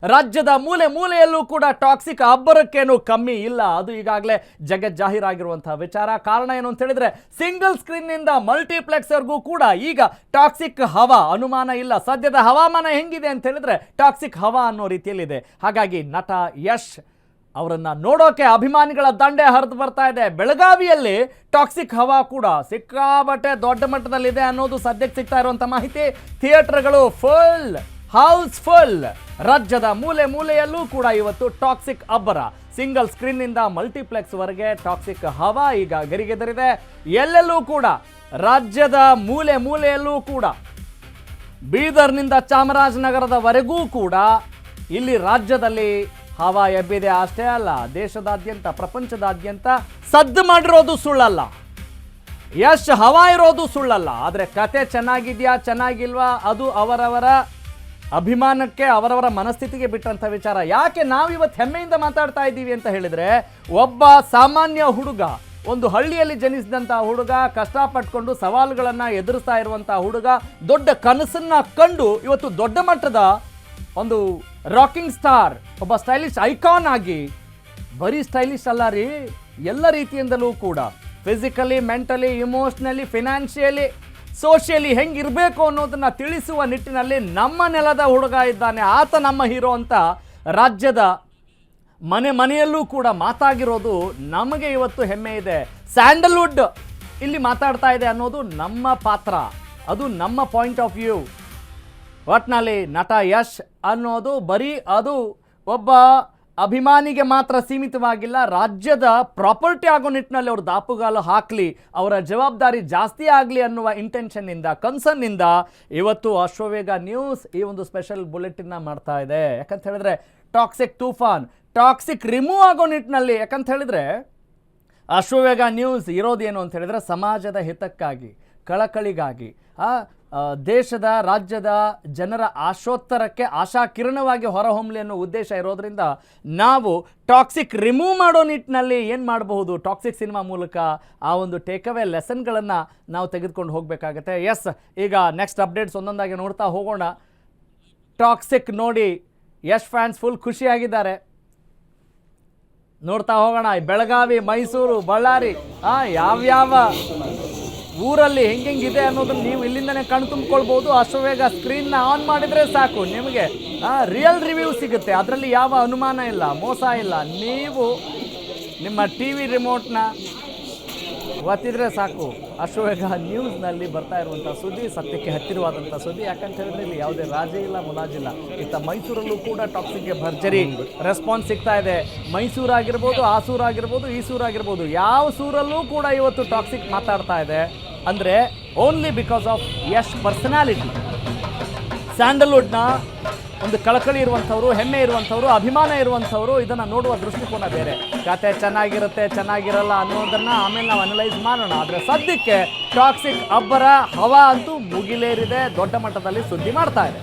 ರಾಜ್ಯದ ಮೂಲೆ ಮೂಲೆಯಲ್ಲೂ ಕೂಡ ಟಾಕ್ಸಿಕ್ ಅಬ್ಬರಕ್ಕೇನು ಕಮ್ಮಿ ಇಲ್ಲ. ಅದು ಈಗಾಗಲೇ ಜಗಜ್ಜಾಹೀರಾಗಿರುವಂತಹ ವಿಚಾರ. ಕಾರಣ ಏನು ಅಂತ ಹೇಳಿದ್ರೆ ಸಿಂಗಲ್ ಸ್ಕ್ರೀನ್ ನಿಂದ ಮಲ್ಟಿಪ್ಲೆಕ್ಸ್ವರೆಗೂ ಕೂಡ ಈಗ ಟಾಕ್ಸಿಕ್ ಹವಾ ಅನುಮಾನ ಇಲ್ಲ. ಸದ್ಯದ ಹವಾಮಾನ ಹೆಂಗಿದೆ ಅಂತ ಹೇಳಿದ್ರೆ ಟಾಕ್ಸಿಕ್ ಹವಾ ಅನ್ನೋ ರೀತಿಯಲ್ಲಿದೆ. ಹಾಗಾಗಿ ನಟ ಯಶ್ ಅವರನ್ನ ನೋಡೋಕೆ ಅಭಿಮಾನಿಗಳ ದಂಡೆ ಹರಿದು ಬರ್ತಾ ಇದೆ. ಬೆಳಗಾವಿಯಲ್ಲಿ ಟಾಕ್ಸಿಕ್ ಹವಾ ಕೂಡ ಸಿಕ್ಕಾಬಟ್ಟೆ ದೊಡ್ಡ ಮಟ್ಟದಲ್ಲಿದೆ ಅನ್ನೋದು ಸದ್ಯಕ್ಕೆ ಸಿಗ್ತಾ ಇರುವಂತ ಮಾಹಿತಿ. ಥಿಯೇಟರ್ಗಳು ಫುಲ್ ಹೌಸ್ಫುಲ್. ರಾಜ್ಯದ ಮೂಲೆ ಮೂಲೆಯಲ್ಲೂ ಕೂಡ ಇವತ್ತು ಟಾಕ್ಸಿಕ್ ಅಬ್ಬರ. ಸಿಂಗಲ್ ಸ್ಕ್ರೀನ್ ನಿಂದ ಮಲ್ಟಿಪ್ಲೆಕ್ಸ್ ವರೆಗೆ ಟಾಕ್ಸಿಕ್ ಹವಾ ಈಗ ಗರಿಗೆದರಿದೆ. ಎಲ್ಲೆಲ್ಲೂ ಕೂಡ ರಾಜ್ಯದ ಮೂಲೆ ಮೂಲೆಯಲ್ಲೂ ಕೂಡ ಬೀದರ್ನಿಂದ ಚಾಮರಾಜನಗರದವರೆಗೂ ಕೂಡ ಇಲ್ಲಿ ರಾಜ್ಯದಲ್ಲಿ ಹವಾ ಎಬ್ಬಿದೆ. ಅಷ್ಟೇ ಅಲ್ಲ, ದೇಶದಾದ್ಯಂತ ಪ್ರಪಂಚದಾದ್ಯಂತ ಸದ್ದು ಮಾಡಿರೋದು ಸುಳ್ಳಲ್ಲ, ಯಶ್ ಹವಾ ಇರೋದು ಸುಳ್ಳಲ್ಲ. ಆದರೆ ಕತೆ ಚೆನ್ನಾಗಿದೆಯಾ ಚೆನ್ನಾಗಿಲ್ವಾ ಅದು ಅವರವರ ಅಭಿಮಾನಕ್ಕೆ ಅವರವರ ಮನಸ್ಥಿತಿಗೆ ಬಿಟ್ಟಂಥ ವಿಚಾರ. ಯಾಕೆ ನಾವಿವತ್ತು ಹೆಮ್ಮೆಯಿಂದ ಮಾತಾಡ್ತಾ ಇದ್ದೀವಿ ಅಂತ ಹೇಳಿದರೆ, ಒಬ್ಬ ಸಾಮಾನ್ಯ ಹುಡುಗ, ಒಂದು ಹಳ್ಳಿಯಲ್ಲಿ ಜನಿಸಿದಂಥ ಹುಡುಗ, ಕಷ್ಟಪಟ್ಕೊಂಡು ಸವಾಲುಗಳನ್ನು ಎದುರಿಸ್ತಾ ಇರುವಂಥ ಹುಡುಗ, ದೊಡ್ಡ ಕನಸನ್ನು ಕಂಡು ಇವತ್ತು ದೊಡ್ಡ ಮಟ್ಟದ ಒಂದು ರಾಕಿಂಗ್ ಸ್ಟಾರ್, ಒಬ್ಬ ಸ್ಟೈಲಿಶ್ ಐಕಾನ್ ಆಗಿ, ಬರೀ ಸ್ಟೈಲಿಶ್ ಅಲ್ಲ ರೀ, ಎಲ್ಲ ರೀತಿಯಿಂದಲೂ ಕೂಡ physically, mentally, emotionally, financially, socially ಹೆಂಗಿರಬೇಕು ಅನ್ನೋದನ್ನ ತಿಳಿಸುವ ನಿಟ್ಟಿನಲ್ಲಿ ನಮ್ಮ ನೆಲದ ಹುಡುಗ ಇದ್ದಾನೆ, ಆತ ನಮ್ಮ ಹೀರೋ ಅಂತ ರಾಜ್ಯದ ಮನೆ ಮನೆಯಲ್ಲೂ ಕೂಡ ಮಾತಾಗಿರೋದು ನಮಗೆ ಇವತ್ತು ಹೆಮ್ಮೆ ಇದೆ. ಸ್ಯಾಂಡಲ್ವುಡ್ ಇಲ್ಲಿ ಮಾತಾಡ್ತಾ ಇದೆ ಅನ್ನೋದು ನಮ್ಮ ಪಾತ್ರ, ಅದು ನಮ್ಮ ಪಾಯಿಂಟ್ ಆಫ್ ವ್ಯೂ. ಒಟ್ನಲ್ಲಿ ನಟ ಯಶ್ ಅನ್ನೋದು ಬರೀ ಅದು ಒಬ್ಬ ಅಭಿಮಾನಿಗೆ ಮಾತ್ರ ಸೀಮಿತವಾಗಿಲ್ಲ, ರಾಜ್ಯದ ಪ್ರಾಪರ್ಟಿ ಆಗೋ ನಿಟ್ಟಿನಲ್ಲಿ ಅವರು ದಾಪುಗಾಲು ಹಾಕಲಿ, ಅವರ ಜವಾಬ್ದಾರಿ ಜಾಸ್ತಿ ಆಗಲಿ ಅನ್ನುವ ಇಂಟೆನ್ಷನ್ನಿಂದ, ಕನ್ಸರ್ನಿಂದ ಇವತ್ತು ಅಶ್ವವೇಗ ನ್ಯೂಸ್ ಈ ಒಂದು ಸ್ಪೆಷಲ್ ಬುಲೆಟಿನ್ನ ಮಾಡ್ತಾ ಇದೆ. ಯಾಕಂತ ಹೇಳಿದ್ರೆ ಟಾಕ್ಸಿಕ್ ತೂಫಾನ್, ಟಾಕ್ಸಿಕ್ ರಿಮೂವ್ ಆಗೋ ನಿಟ್ಟಿನಲ್ಲಿ. ಯಾಕಂತ ಹೇಳಿದ್ರೆ ಅಶ್ವವೇಗ ನ್ಯೂಸ್ ಇರೋದೇನು ಅಂತ ಹೇಳಿದ್ರೆ ಸಮಾಜದ ಹಿತಕ್ಕಾಗಿ, ಕಳಕಳಿಗಾಗಿ, ದೇಶದ ರಾಜ್ಯದ ಜನರ ಆಶೋತ್ತರಕ್ಕೆ ಆಶಾಕಿರಣವಾಗಿ ಹೊರಹೊಮ್ಮಲಿ ಅನ್ನೋ ಉದ್ದೇಶ ಇರೋದ್ರಿಂದ ನಾವು ಟಾಕ್ಸಿಕ್ ರಿಮೂವ್ ಮಾಡೋ ನಿಟ್ಟಿನಲ್ಲಿ ಏನು ಮಾಡಬಹುದು, ಟಾಕ್ಸಿಕ್ ಸಿನಿಮಾ ಮೂಲಕ ಆ ಒಂದು ಟೇಕ್ಅವೇ ಲೆಸನ್ಗಳನ್ನು ನಾವು ತೆಗೆದುಕೊಂಡು ಹೋಗಬೇಕಾಗತ್ತೆ. ಎಸ್, ಈಗ ನೆಕ್ಸ್ಟ್ ಅಪ್ಡೇಟ್ಸ್ ಒಂದೊಂದಾಗಿ ನೋಡ್ತಾ ಹೋಗೋಣ. ಟಾಕ್ಸಿಕ್ ನೋಡಿ ಯಶ್ ಫ್ಯಾನ್ಸ್ ಫುಲ್ ಖುಷಿಯಾಗಿದ್ದಾರೆ. ನೋಡ್ತಾ ಹೋಗೋಣ. ಬೆಳಗಾವಿ, ಮೈಸೂರು, ಬಳ್ಳಾರಿ, ಯಾವ್ಯಾವ ಊರಲ್ಲಿ ಹೆಂಗೆಂಗಿದೆ ಅನ್ನೋದನ್ನು ನೀವು ಇಲ್ಲಿಂದನೇ ಕಣ್ ತುಂಬಿಕೊಳ್ಬೋದು. ಅಶ್ವವೇಗ ಸ್ಕ್ರೀನ್ನ ಆನ್ ಮಾಡಿದರೆ ಸಾಕು, ನಿಮಗೆ ರಿಯಲ್ ರಿವ್ಯೂ ಸಿಗುತ್ತೆ. ಅದರಲ್ಲಿ ಯಾವ ಅನುಮಾನ ಇಲ್ಲ, ಮೋಸ ಇಲ್ಲ. ನೀವು ನಿಮ್ಮ ಟಿ ವಿ ರಿಮೋಟ್ನ ಒತ್ತಿದ್ರೆ ಸಾಕು, ಅಶ್ವವೇಗ ನ್ಯೂಸ್ನಲ್ಲಿ ಬರ್ತಾ ಇರುವಂಥ ಸುದ್ದಿ ಸತ್ಯಕ್ಕೆ ಹತ್ತಿರವಾದಂಥ ಸುದ್ದಿ. ಯಾಕಂತ ಹೇಳಿದ್ರೆ ಇಲ್ಲಿ ಯಾವುದೇ ರಾಜೇ ಇಲ್ಲ, ಮುಲಾಜಿಲ್ಲ. ಇತ್ತ ಮೈಸೂರಲ್ಲೂ ಕೂಡ ಟಾಕ್ಸಿಕ್ಗೆ ಭರ್ಜರಿ ರೆಸ್ಪಾನ್ಸ್ ಸಿಗ್ತಾ ಇದೆ. ಮೈಸೂರಾಗಿರ್ಬೋದು, ಆಸೂರಾಗಿರ್ಬೋದು, ಈಸೂರಾಗಿರ್ಬೋದು, ಯಾವ ಸೂರಲ್ಲೂ ಕೂಡ ಇವತ್ತು ಟಾಕ್ಸಿಕ್ ಮಾತಾಡ್ತಾ ಇದೆ. ಅಂದರೆ only because of Yash personality. ಸ್ಯಾಂಡಲ್ವುಡ್ನ ಒಂದು ಕಳಕಳಿ ಇರುವಂಥವ್ರು, ಹೆಮ್ಮೆ ಇರುವಂಥವ್ರು, ಅಭಿಮಾನ ಇರುವಂಥವ್ರು ಇದನ್ನು ನೋಡುವ ದೃಷ್ಟಿಕೋನ ಬೇರೆ. ಕತೆ ಚೆನ್ನಾಗಿರುತ್ತೆ, ಚೆನ್ನಾಗಿರಲ್ಲ ಅನ್ನೋದನ್ನು ಆಮೇಲೆ ನಾವು ಅನಲೈಸ್ ಮಾಡೋಣ. ಆದರೆ ಸದ್ಯಕ್ಕೆ ಟಾಕ್ಸಿಕ್ ಅಬ್ಬರ ಹವಾ ಅಂತೂ ಮುಗಿಲೇರಿದೆ, ದೊಡ್ಡ ಮಟ್ಟದಲ್ಲಿ ಸುದ್ದಿ ಮಾಡ್ತಾ ಇದೆ.